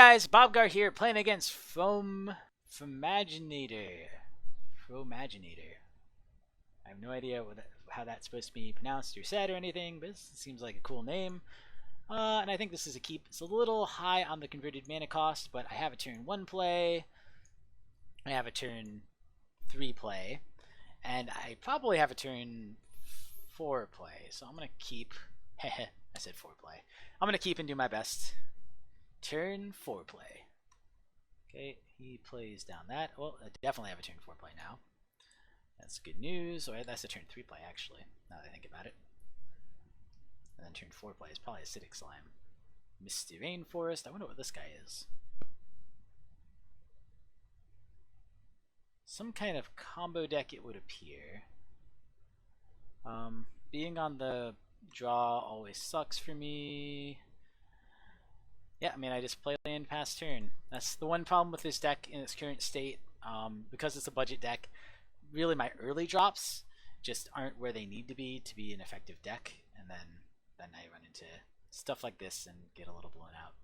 guys, Bobgar here, playing against Fromaginator. I have no idea how that's supposed to be pronounced or said or anything, but it seems like a cool name. And I think this is a keep. It's a little high on the converted mana cost, but I have a turn 1 play, I have a turn 3 play, and I probably have a turn 4 play, so I'm going to keep. I said 4 play. I'm going to keep and do my best. Turn 4 play. Okay, he plays down that. Well, I definitely have a turn 4 play now. That's good news. Or that's a turn 3 play, actually, now that I think about it. And then turn 4 play is probably Acidic Slime. Misty Rainforest. I wonder what this guy is. Some kind of combo deck, it would appear. Being on the draw always sucks for me. Yeah, I mean, I just play land past turn. That's the one problem with this deck in its current state. Because it's a budget deck, really my early drops just aren't where they need to be an effective deck, and then I run into stuff like this and get a little blown out.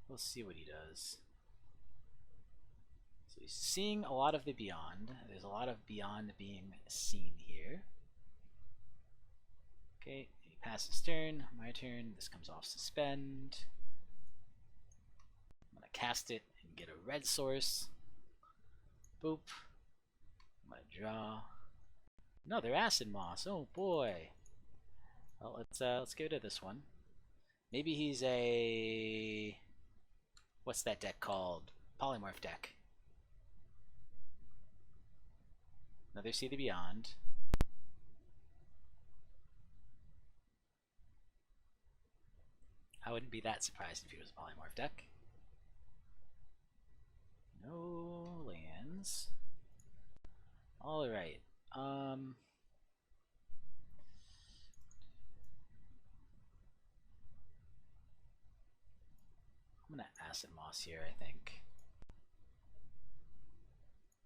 We'll see what he does. So he's seeing a lot of the Beyond. There's a lot of Beyond being seen here. Okay, he passes turn, my turn, this comes off Suspend. I'm going to cast it and get a red source. Boop. I'm going to draw. Another Acid-Moss, oh boy. Well, let's get rid of this one. Maybe he's a... what's that deck called? Polymorph deck. Another See the Beyond. I wouldn't be that surprised if he was a polymorph deck. No lands. Alright. I'm gonna Acid-Moss here, I think.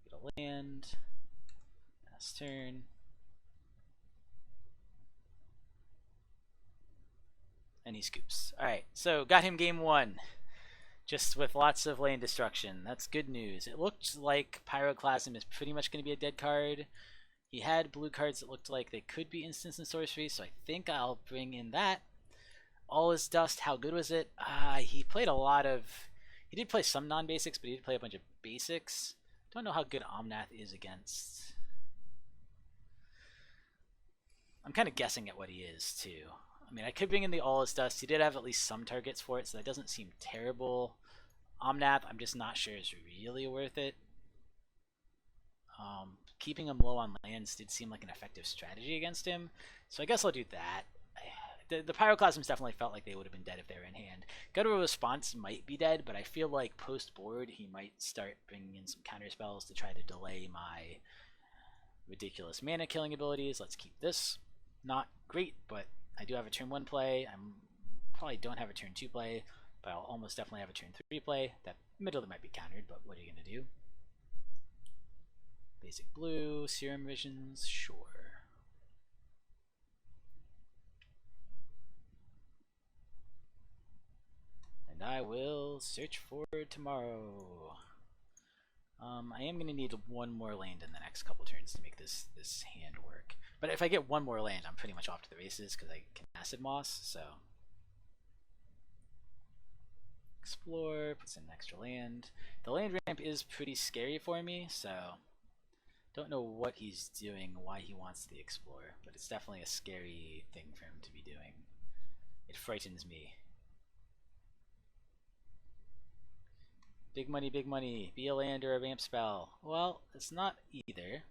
Get a land. Pass turn. And he scoops. Alright, so got him game 1. Just with lots of land destruction. That's good news. It looked like Pyroclasm is pretty much going to be a dead card. He had blue cards that looked like they could be instants and sorceries, so I think I'll bring in that. All is Dust, how good was it? He played a lot of... he did play some non-basics, but he did play a bunch of basics. Don't know how good Omnath is against... I'm kind of guessing at what he is, too. I mean, I could bring in the All is Dust. He did have at least some targets for it, so that doesn't seem terrible. Omnath, I'm just not sure is really worth it. Keeping him low on lands did seem like an effective strategy against him, so I guess I'll do that. The Pyroclasms definitely felt like they would have been dead if they were in hand. Guttural Response might be dead, but I feel like post-board he might start bringing in some counter spells to try to delay my ridiculous mana killing abilities. Let's keep this. Not great, but I do have a turn 1 play. I probably don't have a turn 2 play, but I'll almost definitely have a turn 3 play. That middle might be countered, but what are you going to do? Basic blue, Serum Visions, sure. And I will search for tomorrow. I am going to need 1 more land in the next couple turns to make this hand work. But if I get 1 more land, I'm pretty much off to the races because I can Acid-Moss, so... Explore, puts in an extra land. The land ramp is pretty scary for me, so... don't know what he's doing, why he wants the Explore, but it's definitely a scary thing for him to be doing. It frightens me. Big money, be a land or a ramp spell. Well, it's not either.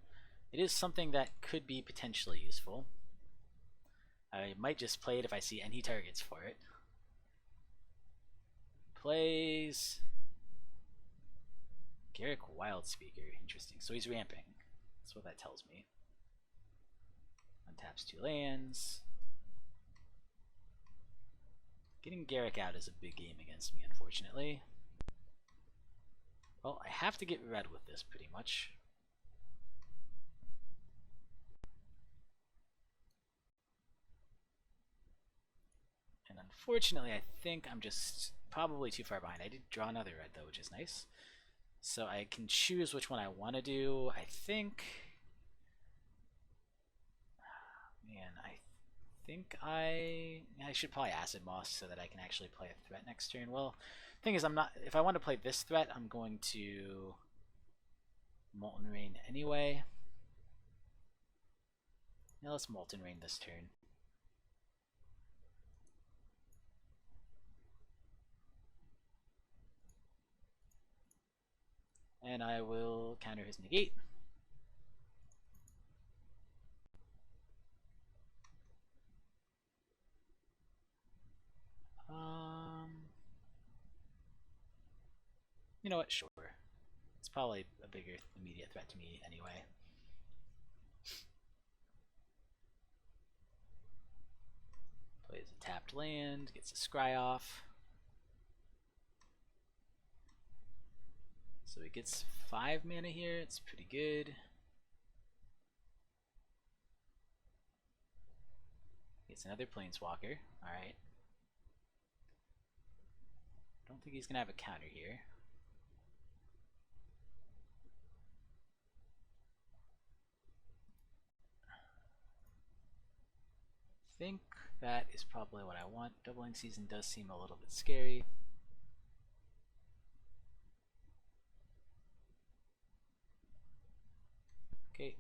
It is something that could be potentially useful. I might just play it if I see any targets for it. Plays... Garrick Wildspeaker, interesting. So he's ramping. That's what that tells me. Untaps 2 lands. Getting Garrick out is a big game against me, unfortunately. Well, I have to get red with this, pretty much. And Unfortunately, I think I'm just probably too far behind. I did draw another red, though, which is nice. So I can choose which one I want to do. I think... Man, I think I should probably Acid-Moss so that I can actually play a threat next turn. Well, thing is, I'm not... If I want to play this threat, I'm going to Molten Rain anyway. Now let's Molten Rain this turn. And I will counter his negate. You know what? Sure. It's probably a bigger immediate threat to me anyway. Plays a tapped land, gets a scry off. So he gets 5 mana here, it's pretty good. Gets another Planeswalker, alright. Don't think he's gonna have a counter here. I think that is probably what I want. Doubling Season does seem a little bit scary. Okay,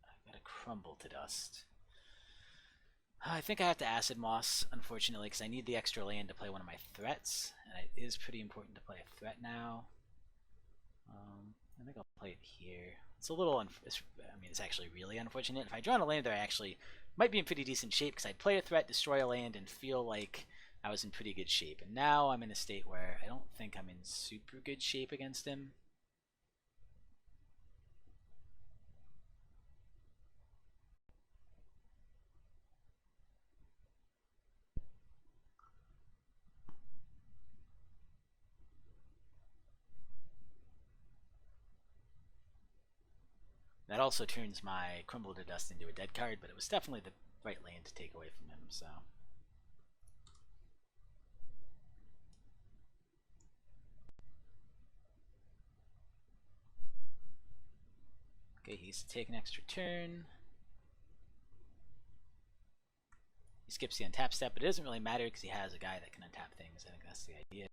I've got to Crumble to dust. I think I have to Acid-Moss, unfortunately, because I need the extra land to play one of my threats, and it is pretty important to play a threat now. I think I'll play it here. It's a little, it's actually really unfortunate. If I draw on a land there, I actually might be in pretty decent shape, because I'd play a threat, destroy a land, and feel like I was in pretty good shape. And now I'm in a state where I don't think I'm in super good shape against him. That also turns my Crumble to Dust into a dead card, but it was definitely the right land to take away from him, so. Okay, he's to take an extra turn. He skips the untap step, but it doesn't really matter because he has a guy that can untap things. I think that's the idea.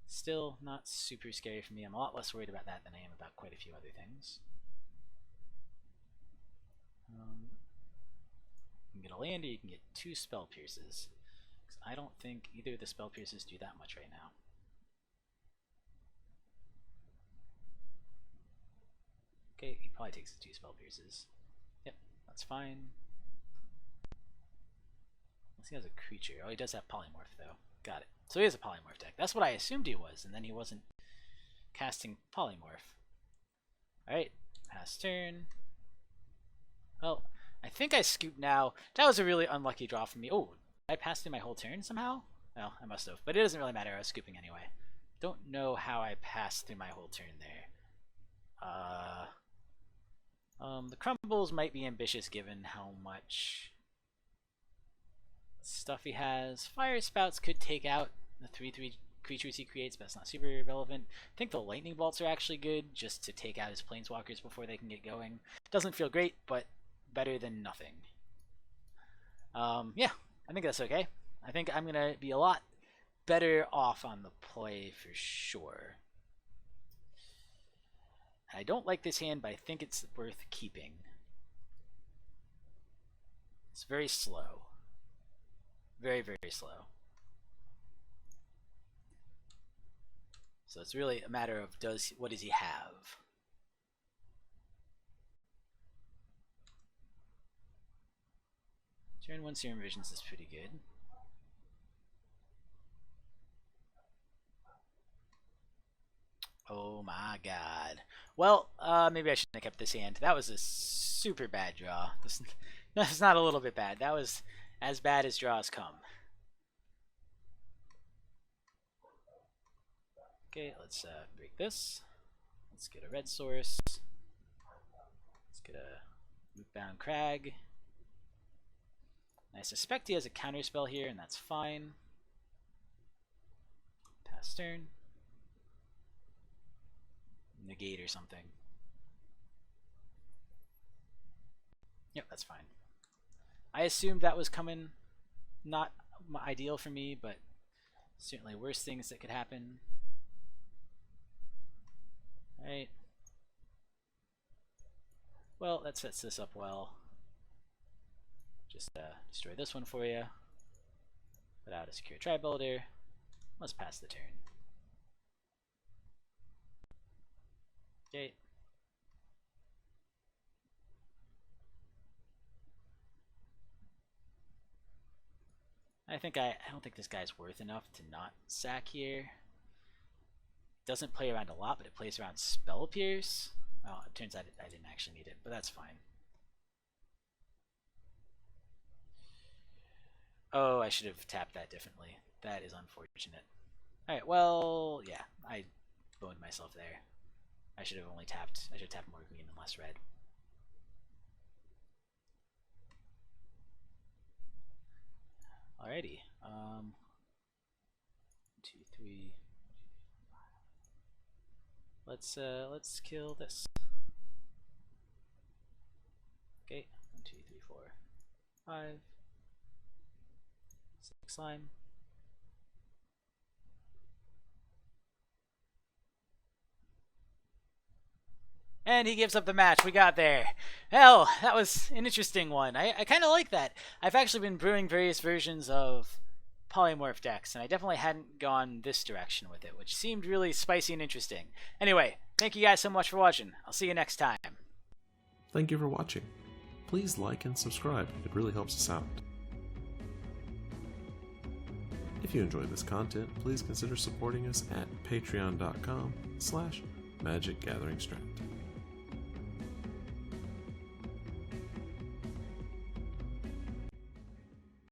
Still not super scary for me. I'm a lot less worried about that than I am about quite a few other things. You can get a land or you can get 2 Spell Pierces. Because I don't think either of the Spell Pierces do that much right now. Okay, he probably takes the 2 Spell Pierces. Yep, that's fine. Unless he has a creature. Oh, he does have Polymorph though. Got it. So he has a Polymorph deck. That's what I assumed he was, and then he wasn't casting Polymorph. Alright, pass turn. Well, I think I scooped now. That was a really unlucky draw for me. Oh, I passed through my whole turn somehow? Well, I must have. But it doesn't really matter. I was scooping anyway. Don't know how I passed through my whole turn there. The Crumbles might be ambitious given how much stuff he has. Firespouts could take out the 3/3 creatures he creates, but that's not super relevant. I think the Lightning Bolts are actually good, just to take out his Planeswalkers before they can get going. Doesn't feel great, but better than nothing. Yeah, I think that's okay. I think I'm going to be a lot better off on the play for sure. I don't like this hand, but I think it's worth keeping. It's very slow. Very, very slow. So it's really a matter of what does he have? Turn 1 Serum Visions is pretty good. Oh my god. Well, maybe I shouldn't have kept this hand. That was a super bad draw. That's not a little bit bad. That was as bad as draws come. Okay, let's break this. Let's get a red source. Let's get a Rootbound Crag. I suspect he has a counterspell here, and that's fine. Pass turn. Negate or something. Yep, that's fine. I assumed that was coming. Not ideal for me, but certainly worse things that could happen. Alright. Well, that sets this up well. Just destroy this one for you. Put out a Sakura-Tribe Elder. Let's pass the turn. Okay. I don't think this guy's worth enough to not sack here. Doesn't play around a lot, but it plays around Spell Pierce. Oh, it turns out I didn't actually need it, but that's fine. Oh, I should have tapped that differently. That is unfortunate. Alright, well, yeah, I boned myself there. I should have tapped more green and less red. Alrighty. 2, 3. Let's kill this. Okay, 1, 2, 3, 4, 5, 6 slime. And he gives up the match. We got there. Hell, that was an interesting one. I kind of like that. I've actually been brewing various versions of polymorph decks, and I definitely hadn't gone this direction with it, which seemed really spicy and interesting. Anyway, thank you guys so much for watching. I'll see you next time. Thank you for watching. Please like and subscribe. It really helps us out. If you enjoyed this content, please consider supporting us at patreon.com/magicgatheringstrand.